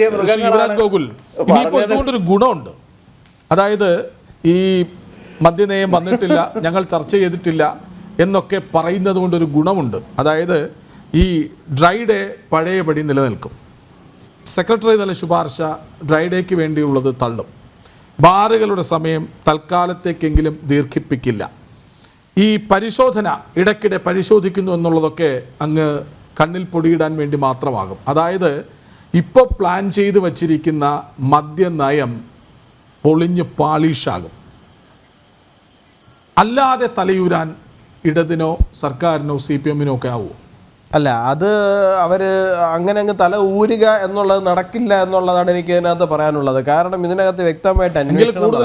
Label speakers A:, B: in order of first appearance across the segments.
A: യുവരാജ് ഗോകുൽ ഇനിയിപ്പോൾ ഇതുകൊണ്ടൊരു ഗുണമുണ്ട്. അതായത് ഈ മദ്യനയം വന്നിട്ടില്ല, ഞങ്ങൾ ചർച്ച ചെയ്തിട്ടില്ല എന്നൊക്കെ പറയുന്നത് കൊണ്ടൊരു ഗുണമുണ്ട്. അതായത് ഈ ഡ്രൈ ഡേ പഴയപടി നിലനിൽക്കും. സെക്രട്ടറി തല ശുപാർശ ഡ്രൈ ഡേക്ക് വേണ്ടിയുള്ളത് തള്ളും. ബാറുകളുടെ സമയം തൽക്കാലത്തേക്കെങ്കിലും ദീർഘിപ്പിക്കില്ല. ഈ പരിശോധന ഇടയ്ക്കിടെ പരിശോധിക്കുന്നു എന്നുള്ളതൊക്കെ അങ്ങ് കണ്ണിൽ പൊടിയിടാൻ വേണ്ടി മാത്രമാകും. അതായത് ഇപ്പോൾ പ്ലാൻ ചെയ്ത് വച്ചിരിക്കുന്ന മദ്യനയം പൊളിഞ്ഞ് പാളീഷാകും. അല്ലാതെ തലയൂരാൻ ഇടതിനോ സർക്കാരിനോ CPM-നോ ഒക്കെ ആവുമോ?
B: അല്ല, അത് അവർ അങ്ങനെ അങ്ങ് തല ഊരുക എന്നുള്ളത് നടക്കില്ല എന്നുള്ളതാണ് എനിക്ക് ഇതിനകത്ത് പറയാനുള്ളത്. കാരണം ഇതിനകത്ത് വ്യക്തമായിട്ട്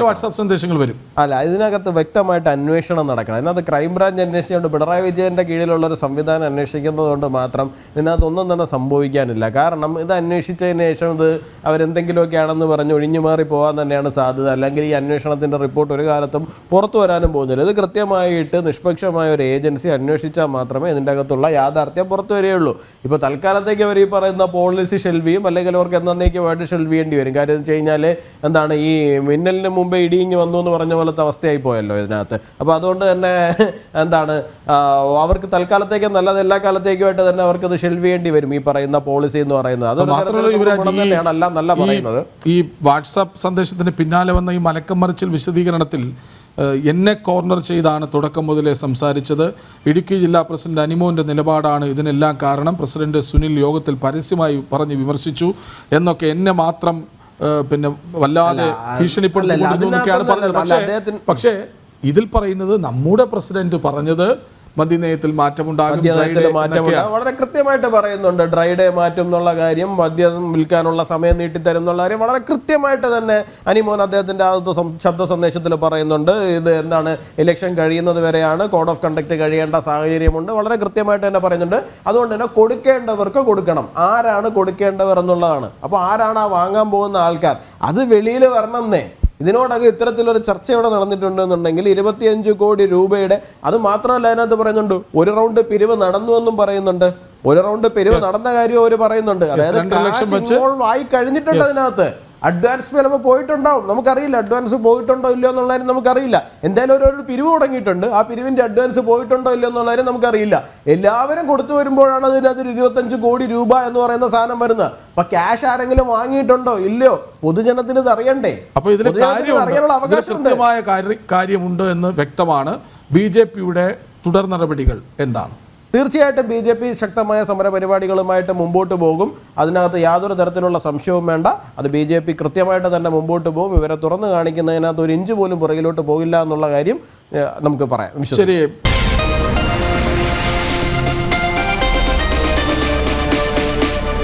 A: വാട്സാപ്പ് സന്ദേശങ്ങൾ വരും.
B: അല്ല, ഇതിനകത്ത് വ്യക്തമായിട്ട് അന്വേഷണം നടക്കണം. ഇതിനകത്ത് ക്രൈംബ്രാഞ്ച് അന്വേഷിച്ചുകൊണ്ട് പിണറായി വിജയൻ്റെ കീഴിലുള്ള ഒരു സംവിധാനം അന്വേഷിക്കുന്നത് കൊണ്ട് മാത്രം ഇതിനകത്ത് ഒന്നും തന്നെ സംഭവിക്കാനില്ല. കാരണം ഇത് അന്വേഷിച്ചതിന് ശേഷം ഇത് അവരെന്തെങ്കിലുമൊക്കെ ആണെന്ന് പറഞ്ഞ് ഒഴിഞ്ഞു മാറി പോകാൻ തന്നെയാണ് സാധ്യത. അല്ലെങ്കിൽ ഈ അന്വേഷണത്തിൻ്റെ റിപ്പോർട്ട് ഒരു കാലത്തും പുറത്തു വരാനും പോകുന്നില്ല. ഇത് കൃത്യമായിട്ട് നിഷ്പക്ഷമായ ഒരു ഏജൻസി അന്വേഷിച്ചാൽ മാത്രമേ ഇതിൻ്റെ അകത്തുള്ള യാഥാർത്ഥ്യം പുറത്തു വരികയുള്ളൂ. ഇപ്പോൾ തൽക്കാലത്തേക്ക് അവർ ഈ പറയുന്ന പോളിസി ഷെൽവിയും അല്ലെങ്കിൽ അവർക്ക് എന്നേക്കുമായിട്ട് ഷെൽവ് ചെയ്യേണ്ടി വരും. കാര്യം എന്ന് വെച്ച് കഴിഞ്ഞാൽ എന്താണ്, ഈ മിന്നലിന് മുമ്പേ ഇടിഞ്ഞ് വന്നു എന്ന് പറഞ്ഞ പോലത്തെ അവസ്ഥയായി പോയല്ലോ ഇതിനകത്ത്. അപ്പോൾ അതുകൊണ്ട് തന്നെ എന്താണ്, അവർക്ക് തൽക്കാലത്തേക്ക് നല്ലത് എല്ലാ കാലത്തേക്കുമായിട്ട് തന്നെ അവർക്ക് ഇത് ഷെൽവ് ചെയ്യേണ്ടി വരും. ഈ പറയുന്ന പോളിസി എന്ന് പറയുന്നത് അത് തന്നെയാണ് നല്ല പറയുന്നത്.
A: ഈ വാട്സാപ്പ് സന്ദേശത്തിന് പിന്നാലെ വന്ന ഈ മലക്കം മറിച്ചിൽ വിശദീകരണത്തിൽ എന്നെ കോർണർ ചെയ്താണ് തുടക്കം മുതലേ സംസാരിച്ചത്. ഇടുക്കി ജില്ലാ പ്രസിഡന്റ് അനിമോൻ്റെ നിലപാടാണ് ഇതിനെല്ലാം കാരണം. പ്രസിഡന്റ് സുനിൽ യോഗത്തിൽ പരസ്യമായി പറഞ്ഞ് വിമർശിച്ചു എന്നൊക്കെ എന്നെ മാത്രം പിന്നെ വല്ലാതെ ഭീഷണിപ്പെടുത്തിക്കൊണ്ടിരുന്നൊക്കെയാണ് പറഞ്ഞത്. പക്ഷേ ഇതിൽ പറയുന്നത് നമ്മുടെ പ്രസിഡന്റ് പറഞ്ഞത് മദ്യനയത്തിൽ മാറ്റമുണ്ടാകും,
B: വളരെ കൃത്യമായിട്ട് പറയുന്നുണ്ട്. ഡ്രൈ ഡേ മാറ്റും എന്നുള്ള കാര്യം, മദ്യം വിൽക്കാനുള്ള സമയം നീട്ടിത്തരും എന്നുള്ള കാര്യം വളരെ കൃത്യമായിട്ട് തന്നെ അനിമോൻ അദ്ദേഹത്തിൻ്റെ ആദ്യത്തെ ശബ്ദ സന്ദേശത്തിൽ പറയുന്നുണ്ട്. ഇത് എന്താണ്, ഇലക്ഷൻ കഴിയുന്നത് വരെയാണ്, കോഡ് ഓഫ് കണ്ടക്ട് കഴിയേണ്ട സാഹചര്യമുണ്ട്, വളരെ കൃത്യമായിട്ട് തന്നെ പറയുന്നുണ്ട്. അതുകൊണ്ട് തന്നെ കൊടുക്കേണ്ടവർക്ക് കൊടുക്കണം. ആരാണ് കൊടുക്കേണ്ടവർ എന്നുള്ളതാണ്. അപ്പോൾ ആരാണ് ആ വാങ്ങാൻ പോകുന്ന ആൾക്കാർ, അത് വെളിയിൽ വരണമെന്നേ. ഇതിനോടൊക്കെ ഇത്തരത്തിലൊരു ചർച്ച ഇവിടെ നടന്നിട്ടുണ്ടെന്നുണ്ടെങ്കിൽ 25 കോടി രൂപയുടെ, അത് മാത്രമല്ല അതിനകത്ത് പറയുന്നുണ്ട് ഒരു റൗണ്ട് പിരിവ് നടന്നു എന്നും പറയുന്നുണ്ട്. ഒരു റൗണ്ട് പിരിവ് നടന്ന കാര്യം അവർ പറയുന്നുണ്ട്. അതായത് ആയി കഴിഞ്ഞിട്ടുണ്ട്. അതിനകത്ത് അഡ്വാൻസ് ചിലപ്പോൾ പോയിട്ടുണ്ടാവും, നമുക്കറിയില്ല. അഡ്വാൻസ് പോയിട്ടുണ്ടോ ഇല്ലയോ എന്നുള്ള കാര്യം നമുക്കറിയില്ല. എന്തായാലും ഒരു പിരിവ് തുടങ്ങിയിട്ടുണ്ട്. ആ പിരിവിൻ്റെ അഡ്വാൻസ് പോയിട്ടുണ്ടോ ഇല്ലയോ എന്നുള്ള കാര്യം നമുക്കറിയില്ല. എല്ലാവരും കൊടുത്തു വരുമ്പോഴാണ് അതിനകത്ത് 25 കോടി രൂപ എന്ന് പറയുന്ന സാധനം വരുന്നത്. അപ്പൊ ക്യാഷ് ആരെങ്കിലും വാങ്ങിയിട്ടുണ്ടോ ഇല്ലയോ പൊതുജനത്തിന് ഇത് അറിയണ്ടേ?
A: അപ്പൊ ഇതിന് അറിയാനുള്ള അവകാശമായ കാര്യമുണ്ട് എന്ന് വ്യക്തമാണ്. BJP-യുടെ തുടർ നടപടികൾ എന്താണ്?
B: തീർച്ചയായിട്ടും BJP ശക്തമായ സമര പരിപാടികളുമായിട്ട് മുമ്പോട്ട് പോകും. അതിനകത്ത് യാതൊരു തരത്തിലുള്ള സംശയവും വേണ്ട. അത് BJP കൃത്യമായിട്ട് തന്നെ മുമ്പോട്ട് പോകും. ഇവരെ തുറന്നു കാണിക്കുന്നതിനകത്ത് ഒരു ഇഞ്ച് പോലും പുറകിലോട്ട് പോകില്ല എന്നുള്ള കാര്യം നമുക്ക് പറയാം.
A: ശരി.